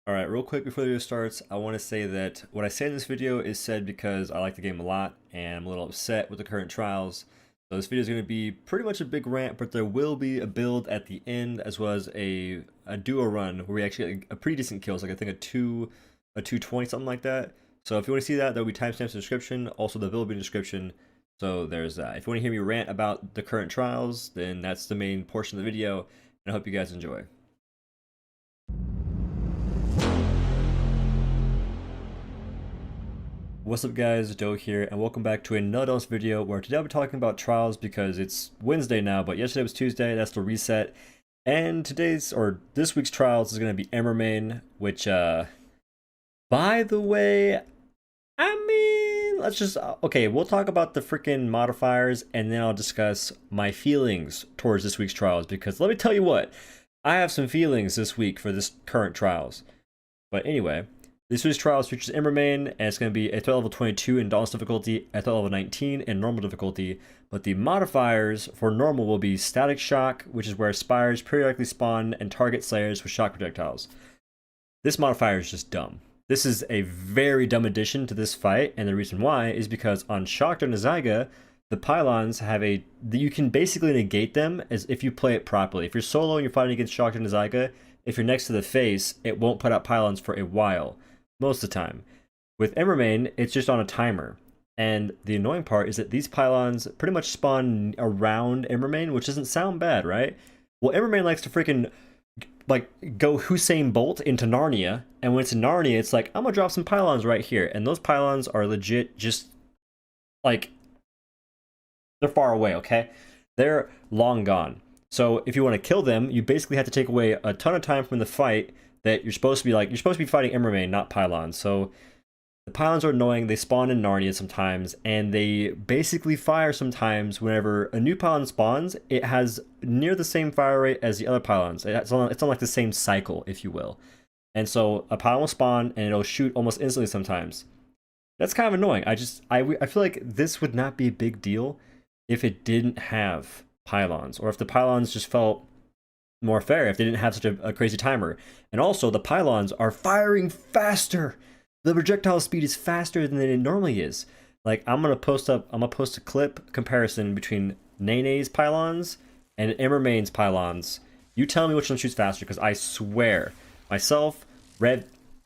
Alright, real quick before the video starts, I want to say that what I say in this video is said because I like the game a lot and I'm a little upset with the current trials. So this video is going to be pretty much a big rant, but there will be a build at the end as well as a duo run where we actually get a pretty decent kills, like I think a 220, something like that. So if you want to see that, there'll be timestamps in the description. Also, the build will be in the description. So there's that. If you want to hear me rant about the current trials, then that's the main portion of the video, and I hope you guys enjoy. What's up guys, Joe here, and welcome back to another else video where today I'll be talking about trials because it's Wednesday now, but yesterday was Tuesday, that's the reset. And this week's trials is going to be Emmermain, which, by the way, let's just, okay, we'll talk about the freaking modifiers and then I'll discuss my feelings towards this week's trials, because let me tell you what, I have some feelings this week for this current trials. But anyway, this week's trials features Emmermain, and it's going to be a threat level 22 in Dauntless difficulty, a threat level 19 in normal difficulty, but the modifiers for normal will be Static Shock, which is where Spires periodically spawn and target Slayers with shock projectiles. This modifier is just dumb. This is a very dumb addition to this fight, and the reason why is because on SharkzzzHD, the pylons have you can basically negate them as if you play it properly. If you're solo and you're fighting against SharkzzzHD, if you're next to the face, it won't put out pylons for a while. Most of the time. With Emmermain, it's just on a timer. And the annoying part is that these pylons pretty much spawn around Emmermain, which doesn't sound bad, right? Well, Emmermain likes to freaking, like, go Hussein Bolt into Narnia, and when it's in Narnia, it's like, I'm gonna drop some pylons right here. And those pylons are legit just, like, they're far away, okay? They're long gone. So if you want to kill them, you basically have to take away a ton of time from the fight that you're supposed to be fighting Emmermain, not pylons. So the pylons are annoying. They spawn in Narnia sometimes, and they basically fire sometimes. Whenever a new pylon spawns, it has near the same fire rate as the other pylons. It's on like the same cycle, if you will. And so a pylon will spawn, and it'll shoot almost instantly sometimes. That's kind of annoying. I feel like this would not be a big deal if it didn't have pylons, or if the pylons just felt more fair, if they didn't have such a crazy timer. And also, the pylons are firing faster. The projectile speed is faster than it normally is. Like, I'm gonna post a clip comparison between Nene's pylons and Emmermain's pylons. You tell me which one shoots faster, because I swear, myself, Revi,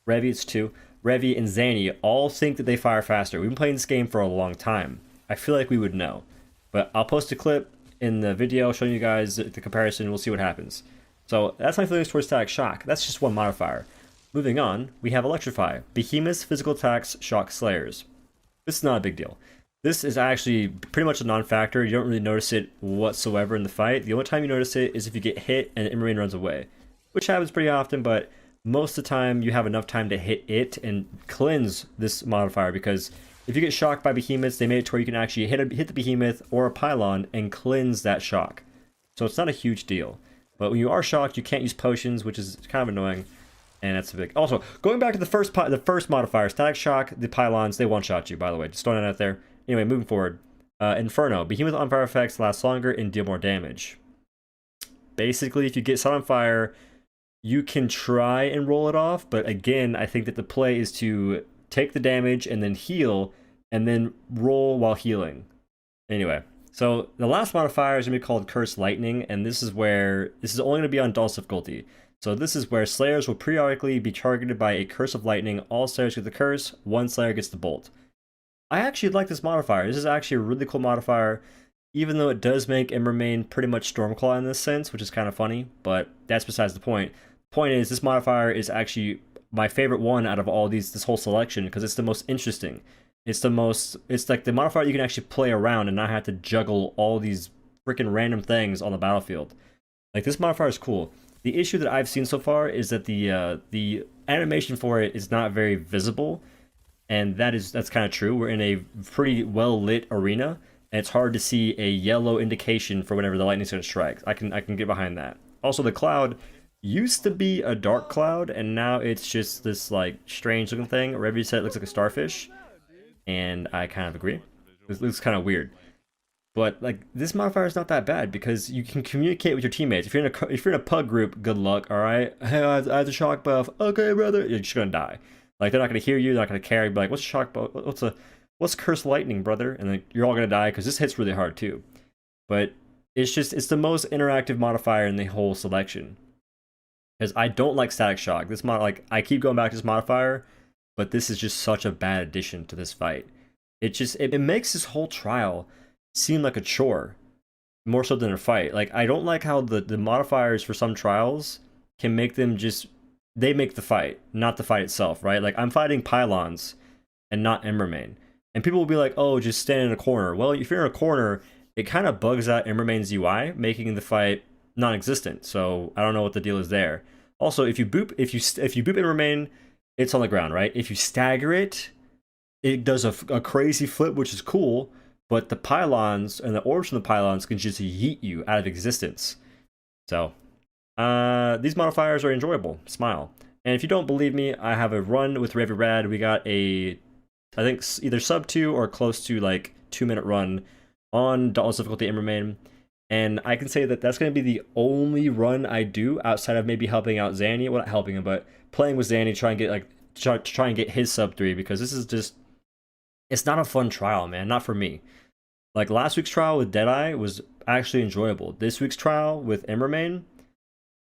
it's two, Revi and Zanny all think that they fire faster. We've been playing this game for a long time. I feel like we would know. But I'll post a clip in the video showing you guys the comparison. We'll see what happens. So that's my feelings towards Static Shock. That's just one modifier. Moving on, we have Electrify. Behemoth's physical attacks shock Slayers. This is not a big deal. This is actually pretty much a non-factor. You don't really notice it whatsoever in the fight. The only time you notice it is if you get hit and Emmermain runs away, which happens pretty often, but most of the time you have enough time to hit it and cleanse this modifier, because if you get shocked by behemoths, they made it to where you can actually hit the behemoth or a pylon and cleanse that shock. So it's not a huge deal. But when you are shocked, you can't use potions, which is kind of annoying. And that's a big... Also, going back to the first modifier, Static Shock, the pylons, they one-shot you, by the way. Just throwing that out there. Anyway, moving forward. Inferno. Behemoth on fire effects last longer and deal more damage. Basically, if you get set on fire, you can try and roll it off. But again, I think that the play is to take the damage and then heal, and then roll while healing. Anyway, so the last modifier is going to be called Cursed Lightning, and this is only going to be on Dauntless difficulty. So this is where Slayers will periodically be targeted by a Curse of Lightning. All Slayers get the curse, one Slayer gets the bolt. I actually like this modifier. This is actually a really cool modifier, even though it does make Emmermain pretty much Stormclaw in this sense, which is kind of funny, but that's besides the point. The point is, this modifier is actually my favorite one out of all this whole selection, because it's the most interesting. It's like the modifier you can actually play around and not have to juggle all these freaking random things on the battlefield. Like, this modifier is cool. The issue that I've seen so far is that the animation for it is not very visible, and that's kind of true. We're in a pretty well lit arena, and it's hard to see a yellow indication for whenever the lightning's going to strike. I can get behind that. Also, the cloud used to be a dark cloud, and now it's just this, like, strange looking thing. Revi said it looks like a starfish, and I kind of agree. It looks kind of weird. But like this modifier is not that bad because you can communicate with your teammates. If you're in a pug group, good luck. All right, hey, I have a shock buff. Okay, brother, you're just gonna die. Like they're not gonna hear you. They're not gonna care. You'd be like, what's shock buff? What's cursed lightning, brother? And then you're all gonna die because this hits really hard too. But it's the most interactive modifier in the whole selection. Because I don't like static shock. This mod like I keep going back to this modifier, but this is just such a bad addition to this fight. It makes this whole trial seem like a chore more so than a fight. Like I don't like how the modifiers for some trials can make them just they make the fight, not the fight itself, right? Like I'm fighting pylons and not Embermain. And people will be like, "Oh, just stand in a corner." Well, if you're in a corner, it kind of bugs out Embermain's UI, making the fight non-existent. So I don't know what the deal is there. Also, if you boop Embermain, it's on the ground, right? If you stagger it, it does a crazy flip, which is cool. But the pylons and the orbs from the pylons can just yeet you out of existence. So, these modifiers are enjoyable. Smile. And if you don't believe me, I have a run with Raven Rad. We got I think either sub 2 or close to like 2-minute run on Dauntless Difficulty Embermain. And I can say that that's going to be the only run I do outside of maybe helping out Zanny. Well, not helping him, but playing with Zanny, try and get his sub 3, because this is just, it's not a fun trial, man. Not for me. Like last week's trial with Deadeye was actually enjoyable. This week's trial with Embermain,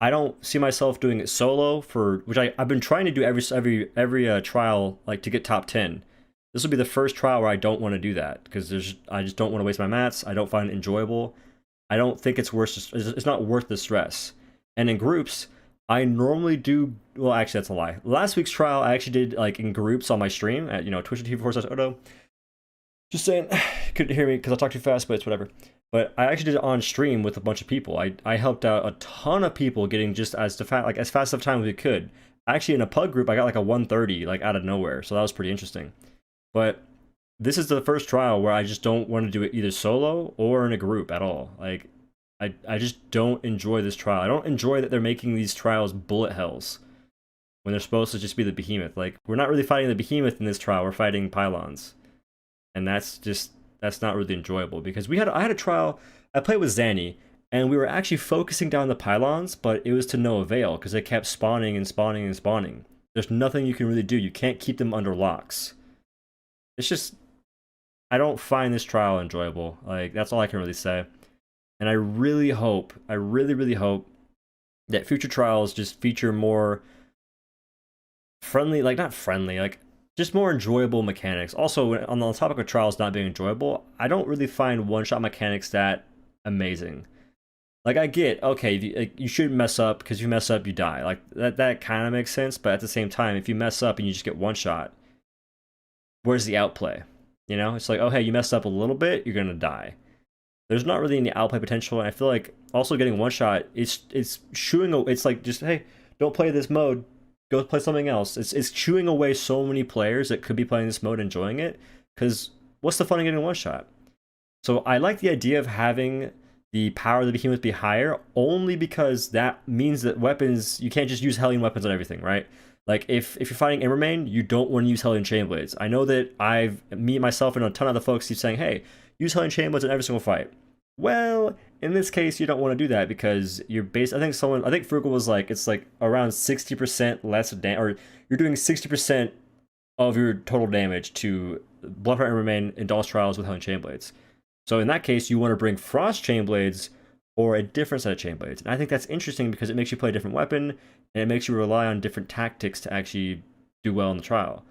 I don't see myself doing it solo which I've been trying to do every trial like to get top 10. This will be the first trial where I don't want to do that because I just don't want to waste my mats. I don't find it enjoyable. I don't think it's not worth the stress. And in groups, I normally do, well, actually that's a lie. Last week's trial I actually did like in groups on my stream at twitch.tv/Odo. Just saying, couldn't hear me because I talk too fast, but it's whatever. But I actually did it on stream with a bunch of people. I helped out a ton of people getting just as fast of time as we could. Actually, in a pug group, I got like a 130 like out of nowhere, so that was pretty interesting. But this is the first trial where I just don't want to do it either solo or in a group at all. Like, I just don't enjoy this trial. I don't enjoy that they're making these trials bullet hells when they're supposed to just be the behemoth. Like, we're not really fighting the behemoth in this trial. We're fighting pylons. And that's not really enjoyable because I had a trial. I played with Zanny and we were actually focusing down the pylons, but it was to no avail because they kept spawning and spawning and spawning. There's nothing you can really do. You can't keep them under locks. It's just, I don't find this trial enjoyable. Like, that's all I can really say. And I really hope that future trials just feature more friendly, like not friendly, like just more enjoyable mechanics. Also, on the topic of trials not being enjoyable, I don't really find one-shot mechanics that amazing. Like, I get, okay, you shouldn't mess up, because if you mess up, you die. Like, that kind of makes sense, but at the same time, if you mess up and you just get one-shot, where's the outplay? You know? It's like, oh, hey, you messed up a little bit, you're gonna die. There's not really any outplay potential, and I feel like also getting one-shot, it's like, just, hey, don't play this mode, go play something else. It's chewing away so many players that could be playing this mode enjoying it, because what's the fun of getting one shot? So I like the idea of having the power of the behemoth be higher, only because that means that weapons, you can't just use Hellion weapons on everything, right? Like, if you're fighting Embermain, you don't want to use Hellion Chainblades. I know that me, myself, and a ton of other folks keep saying, hey, use Hellion Chainblades in every single fight. Well, in this case, you don't want to do that because you're based. I think Frugal was like, it's like around 60% less damage, or you're doing 60% of your total damage to Bloodheart Embermain in Dauntless Trials with Hellion Chainblades. So in that case, you want to bring Frost Chainblades or a different set of Chainblades. And I think that's interesting because it makes you play a different weapon and it makes you rely on different tactics to actually do well in the trial.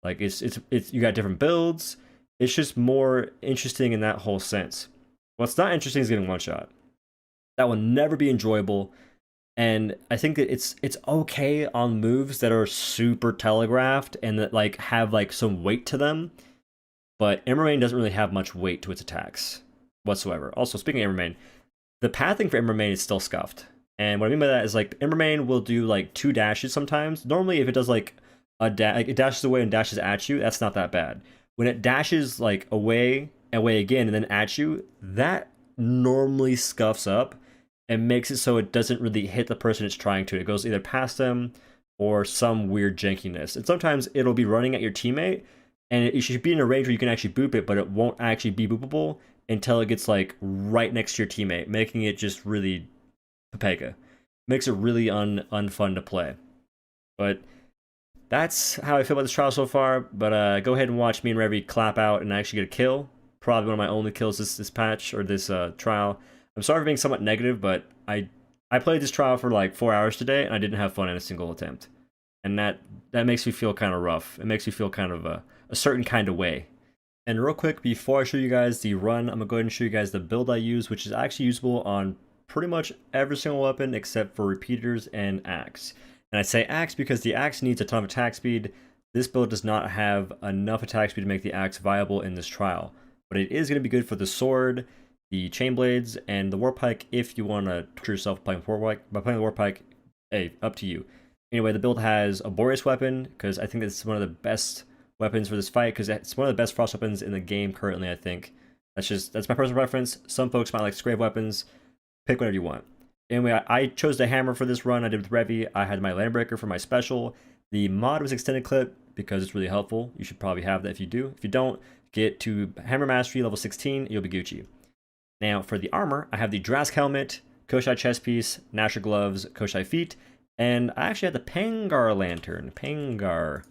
Like, it's you got different builds. It's just more interesting in that whole sense. What's not interesting is getting one shot. That will never be enjoyable. And I think that it's okay on moves that are super telegraphed and that like have like some weight to them. But Embermain doesn't really have much weight to its attacks whatsoever. Also, speaking of Embermain, the pathing for Embermain is still scuffed. And what I mean by that is like Embermain will do like 2 dashes sometimes. Normally if it does like like it dashes away and dashes at you, that's not that bad. When it dashes like away again and then at you, that normally scuffs up and makes it so it doesn't really hit the person it's trying to. It goes either past them or some weird jankiness. And sometimes it'll be running at your teammate and it should be in a range where you can actually boop it, but it won't actually be boopable. until it gets like right next to your teammate, making it just really Pepega. Makes it really unfun to play. But that's how I feel about this trial so far. But go ahead and watch me and Revy clap out and actually get a kill. Probably one of my only kills this patch or this trial. I'm sorry for being somewhat negative, but I played this trial for like 4 hours today and I didn't have fun in a single attempt. And that makes me feel kind of rough. It makes me feel kind of a certain kind of way. And real quick, before I show you guys the run, I'm going to go ahead and show you guys the build I use, which is actually usable on pretty much every single weapon except for repeaters and axe. And I say axe because the axe needs a ton of attack speed. This build does not have enough attack speed to make the axe viable in this trial. But it is going to be good for the sword, the chain blades, and the warpike if you want to torture yourself playing warpike. By playing the warpike, hey, up to you. Anyway, the build has a Boreas weapon because I think it's one of the best weapons for this fight because it's one of the best frost weapons in the game currently, I think. That's my personal preference. Some folks might like Scrave weapons. Pick whatever you want. Anyway, I chose the hammer for this run. I did with Revy. I had my Landbreaker for my special. The mod was extended clip because it's really helpful. You should probably have that if you do. If you don't, get to Hammer Mastery level 16, you'll be Gucci. Now, for the armor, I have the Drask Helmet, Koshai Chest Piece, Nasher Gloves, Koshai Feet, and I actually had the Pangar Lantern. Pangar.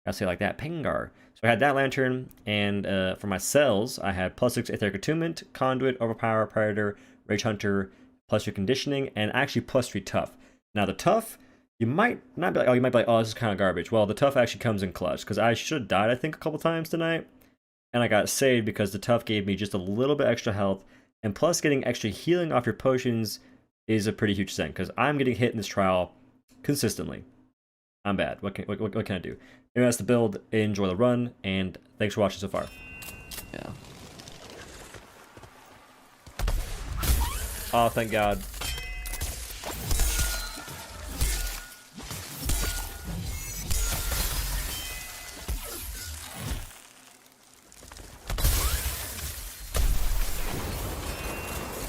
I'll say it like that, Pangar. So I had that lantern, and for my cells, I had +6 Etheric Attunement, Conduit, Overpower, Predator, Rage Hunter, +3 Conditioning, and actually +3 Tough. Now the Tough, you might not be like, oh, this is kind of garbage. Well, the Tough actually comes in clutch, because I should have died, I think, a couple times tonight, and I got saved because the Tough gave me just a little bit extra health, and plus getting extra healing off your potions is a pretty huge thing, because I'm getting hit in this trial consistently. I'm bad. What can I do? Anyway, that's the build. Enjoy the run, and thanks for watching so far. Yeah. Oh, thank God.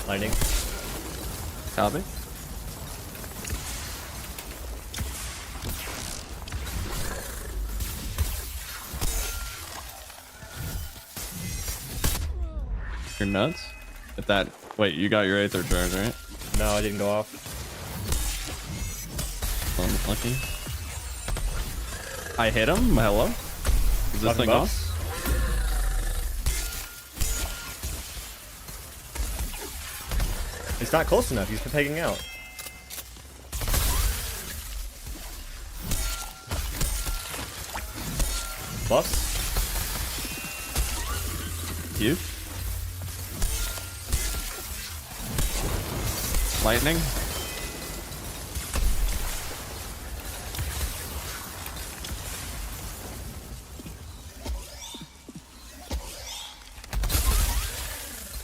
Lightning. Copy. You're nuts? If that... Wait, you got your Aether charge, right? No, I didn't go off. Unlucky. I hit him? Hello? Is this thing off? It's not close enough. He's pegging out. Buffs? You? Lightning?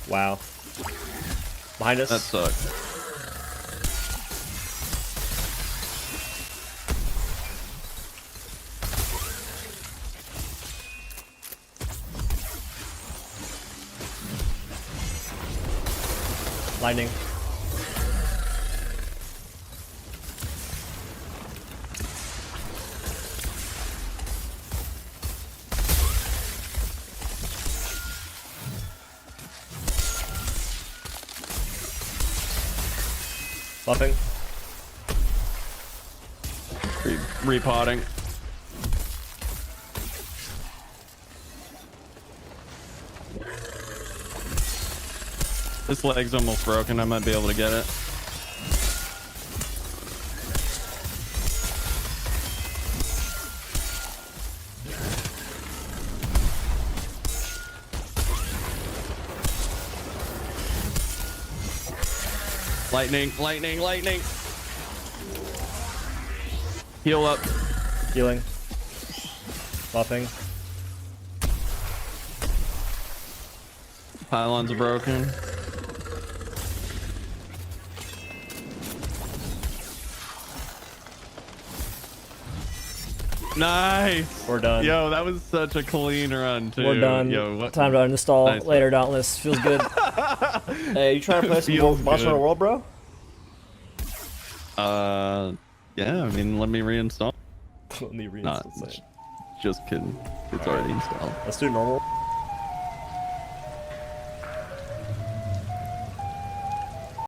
Wow. Behind us. That sucked. Lightning. Buffing. Repotting. This leg's almost broken. I might be able to get it. Lightning, lightning, lightning. Heal up. Healing. Buffing. Pylons are broken. Nice. We're done. Yo, that was such a clean run too. We're done. Yo, what? Time to uninstall Nice. later. Dauntless feels good. Hey, you trying to play some Monster Hunter World, bro? Yeah. I mean, let me reinstall. Let me reinstall. Not, just kidding. It's already installed. Let's do normal.